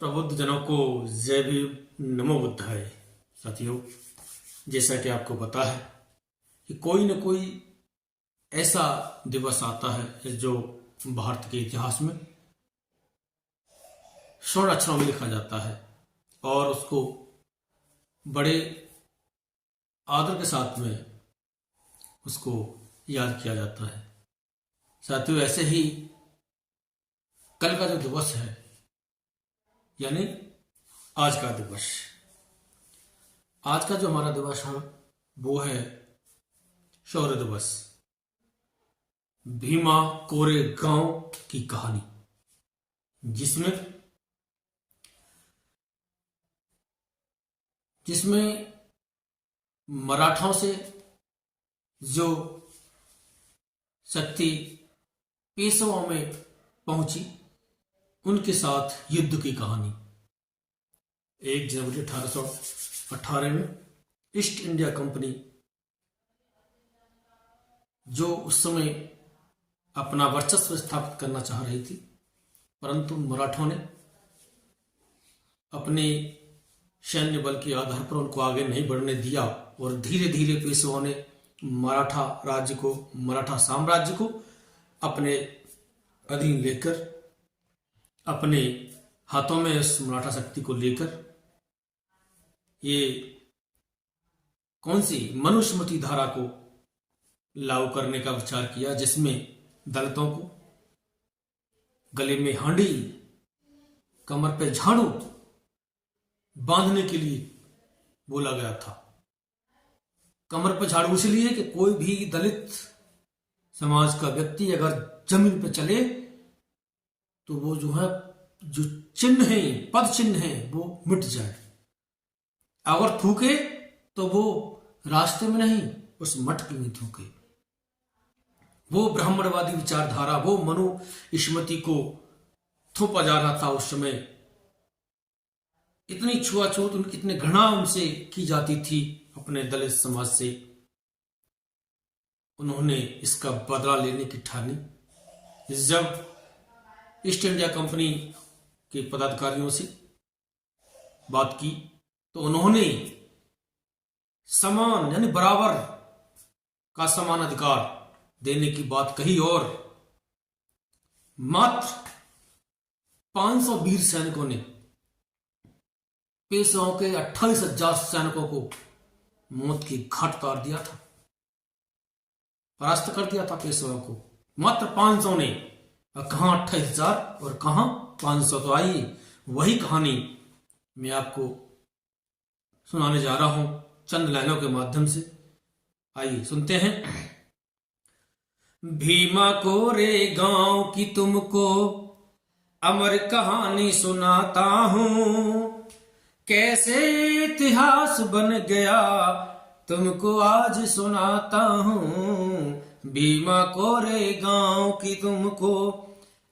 प्रबुद्ध जनों को जय भीम, नमो बुद्धाय। साथियों, जैसा कि आपको पता है कि कोई न कोई ऐसा दिवस आता है जो भारत के इतिहास में स्वर्ण अक्षरों में लिखा जाता है और उसको बड़े आदर के साथ में उसको याद किया जाता है। साथियों, ऐसे ही कल का जो दिवस है यानी आज का दिवस, आज का जो हमारा दिवस है वो है शौर्य दिवस, भीमा कोरेगांव की कहानी, जिसमें मराठाओं से जो शक्ति पेशवाओं में पहुंची उनके साथ युद्ध की कहानी। 1 जनवरी 1818 में ईस्ट इंडिया कंपनी, जो उस समय अपना वर्चस्व स्थापित करना चाह रही थी, परंतु मराठों ने अपने सैन्य बल के आधार पर उनको आगे नहीं बढ़ने दिया और धीरे धीरे पेशवाओं ने मराठा साम्राज्य को अपने अधीन लेकर, अपने हाथों में इस मराठा शक्ति को लेकर ये कौन सी मनुस्मृति धारा को लागू करने का विचार किया, जिसमें दलितों को गले में हांडी, कमर पे झाड़ू बांधने के लिए बोला गया था। कमर पे झाड़ू इसलिए कि कोई भी दलित समाज का व्यक्ति अगर जमीन पे चले तो वो जो चिन्ह है, पद चिन्ह है, वो मिट जाए। अगर थूके तो वो रास्ते में नहीं, उस मटकी में थूके। वो ब्राह्मणवादी विचारधारा, वो मनुस्मृति को थोपा जा रहा था उस समय। इतनी छुआछूत, इतनी घृणा उनसे की जाती थी अपने दलित समाज से। उन्होंने इसका बदला लेने की ठानी। जब ईस्ट इंडिया कंपनी के पदाधिकारियों से बात की तो उन्होंने समान यानी बराबर का समान अधिकार देने की बात कही और मात्र 500 वीर सैनिकों ने पेशवाओं के 28,000 सैनिकों को मौत की घाट उतार दिया था, परास्त कर दिया था पेशवाओं को। मात्र 500 ने, कहां 28,000 और कहां 500। तो आइए वही कहानी मैं आपको सुनाने जा रहा हूं चंद लाइनों के माध्यम से। आइए सुनते हैं। भीमा कोरेगांव की तुमको अमर कहानी सुनाता हूं, कैसे इतिहास बन गया तुमको आज सुनाता हूं। भीमा कोरेगांव की तुमको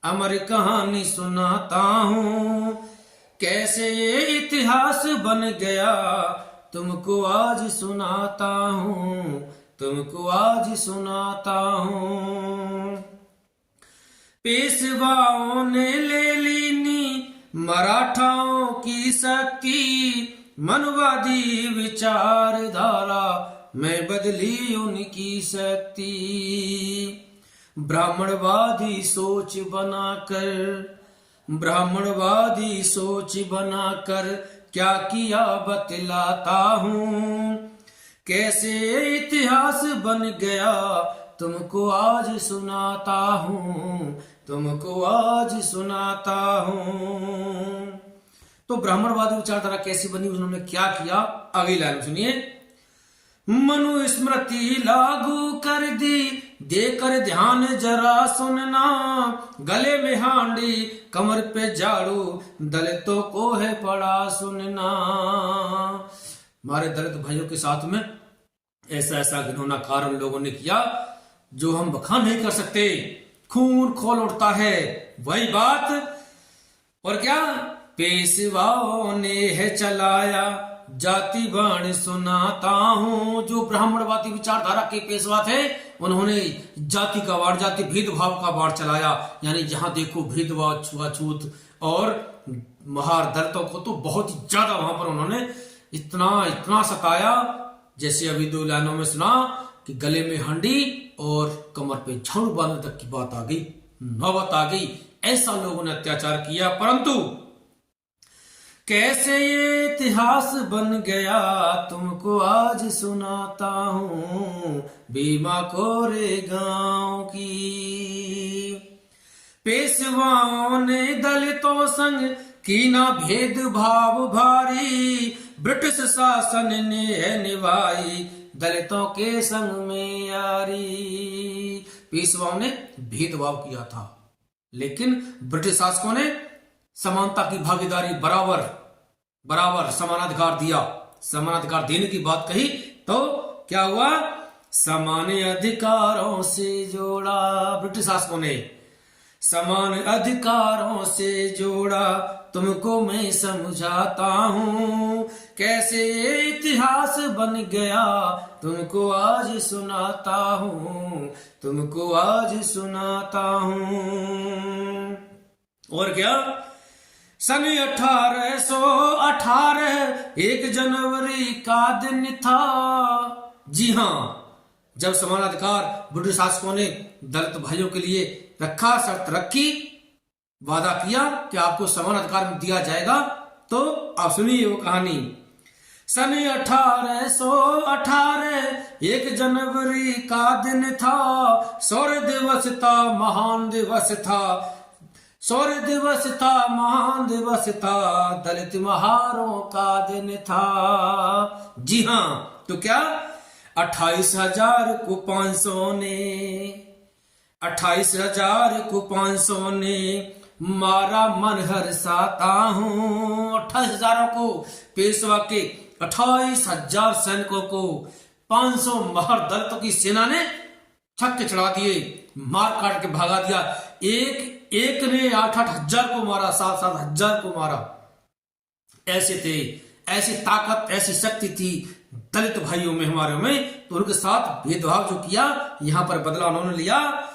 अमर कहानी सुनाता हूं, कैसे ये इतिहास बन गया तुमको आज सुनाता हूं, तुमको आज सुनाता हूं। पेशवाओं ने ले ली मराठाओं की शक्ति, मनवादी विचारधारा में बदली उनकी शक्ति। ब्राह्मणवादी सोच बनाकर क्या किया बतलाता हूं, कैसे इतिहास बन गया तुमको आज सुनाता हूं, तुमको आज सुनाता हूं। तो ब्राह्मणवादी विचारधारा कैसी बनी, उन्होंने क्या किया, अगली लाइन सुनिए। मनुस्मृति लागू कर दी, देकर ध्यान जरा सुनना, गले में हांडी कमर पे झाड़ू, दलितों को है पड़ा सुनना। हमारे दलित भाइयों के साथ में ऐसा घिनौना कार्य लोगों ने किया जो हम बखान नहीं कर सकते, खून खोल उठता है। वही बात और क्या पेशवाओं ने है चलाया, जाति बाण सुनाता हूं। जो ब्राह्मणवादी विचारधारा के पेशवा थे उन्होंने जाति का वार, जाति भेदभाव का वार चलाया, यानी जहां देखो भेदभाव, छुआछूत, और महार दलितों को तो बहुत ही ज्यादा वहां पर उन्होंने इतना इतना सताया, जैसे अभी 2 लाइनों में सुना कि गले में हंडी और कमर पे झाड़ू बांधने तक की बात आ गई, नौबत आ गई। ऐसा लोगों ने अत्याचार किया। परंतु कैसे ये इतिहास बन गया तुमको आज सुनाता हूं, भीमा कोरे गांव की। पेशवाओं ने दलितों संग की ना भेदभाव भारी, ब्रिटिश शासन ने है निभाई दलितों के संग में यारी। पेशवाओं ने भेदभाव किया था, लेकिन ब्रिटिश शासकों ने समानता की भागीदारी, बराबर समानाधिकार दिया। समानाधिकार देने की बात कही तो क्या हुआ, समान अधिकारों से जोड़ा। ब्रिटिश शासकों ने समान अधिकारों से जोड़ा, तुमको मैं समझाता हूँ कैसे इतिहास बन गया तुमको आज सुनाता हूँ, तुमको आज सुनाता हूँ। और क्या, सन 1818 1 जनवरी का दिन था। जी हाँ, जब समानाधिकार ब्रिटिश शासकों ने दलित भाइयों के लिए रखा, शर्त रखी, वादा किया कि आपको समान अधिकार दिया जाएगा, तो आप सुनिए वो कहानी। सन 1818 1 जनवरी का दिन था, शौर्य दिवस था, महान दिवस था। शौर्य दिवस था, महान दिवस था, दलित महारों का दिन था। जी हाँ, तो क्या 28,000 को 500 ने 28,000 को 500 ने मारा मन हर्षाता हूँ। 28,000 को, पेशवा के 28,000 सैनिकों को 500 महार दलितों की सेना ने छक्के चढ़ा दिए, मार काट के भगा दिया। एक ने 8-8 हजार को मारा, 7-7 हजार को मारा। ऐसे थे, ऐसी ताकत, ऐसी शक्ति थी दलित भाइयों में, हमारे में। तो उनके साथ भेदभाव जो किया, यहां पर बदला उन्होंने लिया।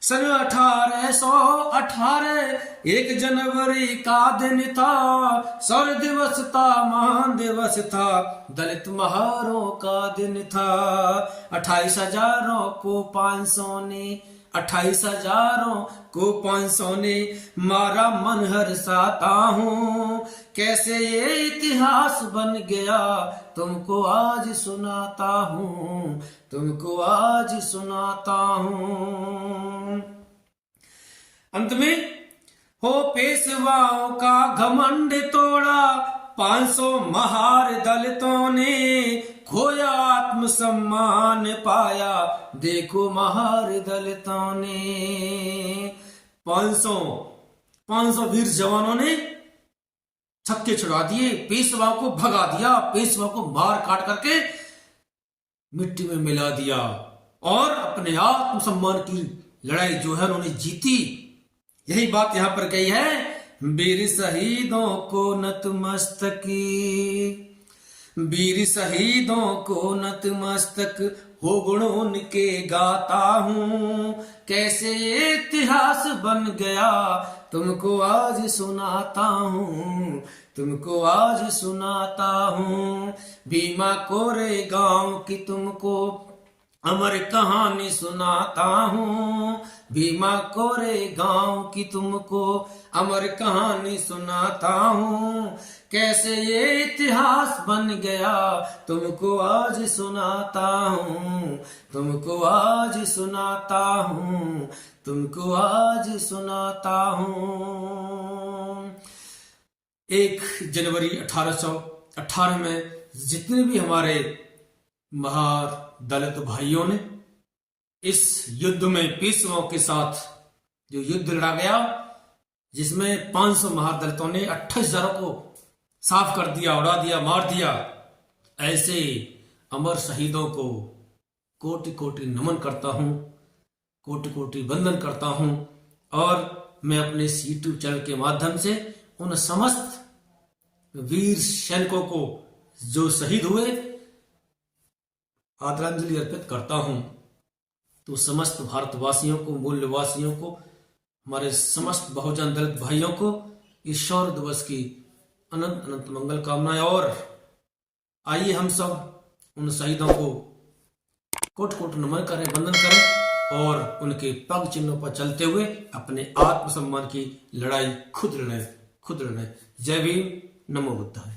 सन 1818 1 जनवरी का दिन था, शौर्य दिवस था, महान दिवस था, दलित महारों का दिन था। 28,000 को 500 ने 28,000 को 500 ने मारा मन हर्षाता हूँ, कैसे ये इतिहास बन गया तुमको आज सुनाता हूँ, तुमको आज सुनाता हूँ। अंत में हो पेशवाओं का घमंड तोड़ा, 500 महार दलितों ने खोया आत्म सम्मान पाया, देखो महार दलितों ने। 500 वीर जवानों ने छक्के छुड़ा दिए, पेशवा को भगा दिया, पेशवा को मार काट करके मिट्टी में मिला दिया और अपने आत्म सम्मान की लड़ाई जो है उन्होंने जीती। यही बात यहां पर कही है, वीर शहीदों को नतमस्तकी, वीर शहीदों को नतमस्तक हो गुण उनके गाता हूँ, कैसे इतिहास बन गया तुमको आज सुनाता हूँ, तुमको आज सुनाता हूँ। भीमा कोरे गांव की तुमको अमर कहानी सुनाता हूँ, भीमा कोरे गांव की तुमको अमर कहानी सुनाता हूँ, कैसे ये इतिहास बन गया तुमको आज सुनाता हूँ, तुमको आज सुनाता हूँ, तुमको आज सुनाता हूँ। 1 जनवरी 1818 में जितने भी हमारे महार दलित भाइयों ने इस युद्ध में पेशवाओं के साथ जो युद्ध लड़ा गया, जिसमें 500 महार दलितों ने 28,000 को साफ कर दिया, उड़ा दिया, मार दिया, ऐसे अमर शहीदों को कोटि कोटि नमन करता हूं, कोटि कोटि वंदन करता हूं। और मैं अपने यूट्यूब चैनल के माध्यम से उन समस्त वीर सैनिकों को जो शहीद हुए आदरांजलि अर्पित करता हूं। तो समस्त भारतवासियों को, मूल्यवासियों को, हमारे समस्त बहुजन दलित भाइयों को इस शौर्य दिवस की अनंत अनंत मंगल कामनाएं। और आइए हम सब उन शहीदों को कोट कोट नमन करें, वंदन करें और उनके पग चिन्हों पर चलते हुए अपने आत्मसम्मान की लड़ाई खुद लड़ें। जय भीम, नमो बुद्धाय।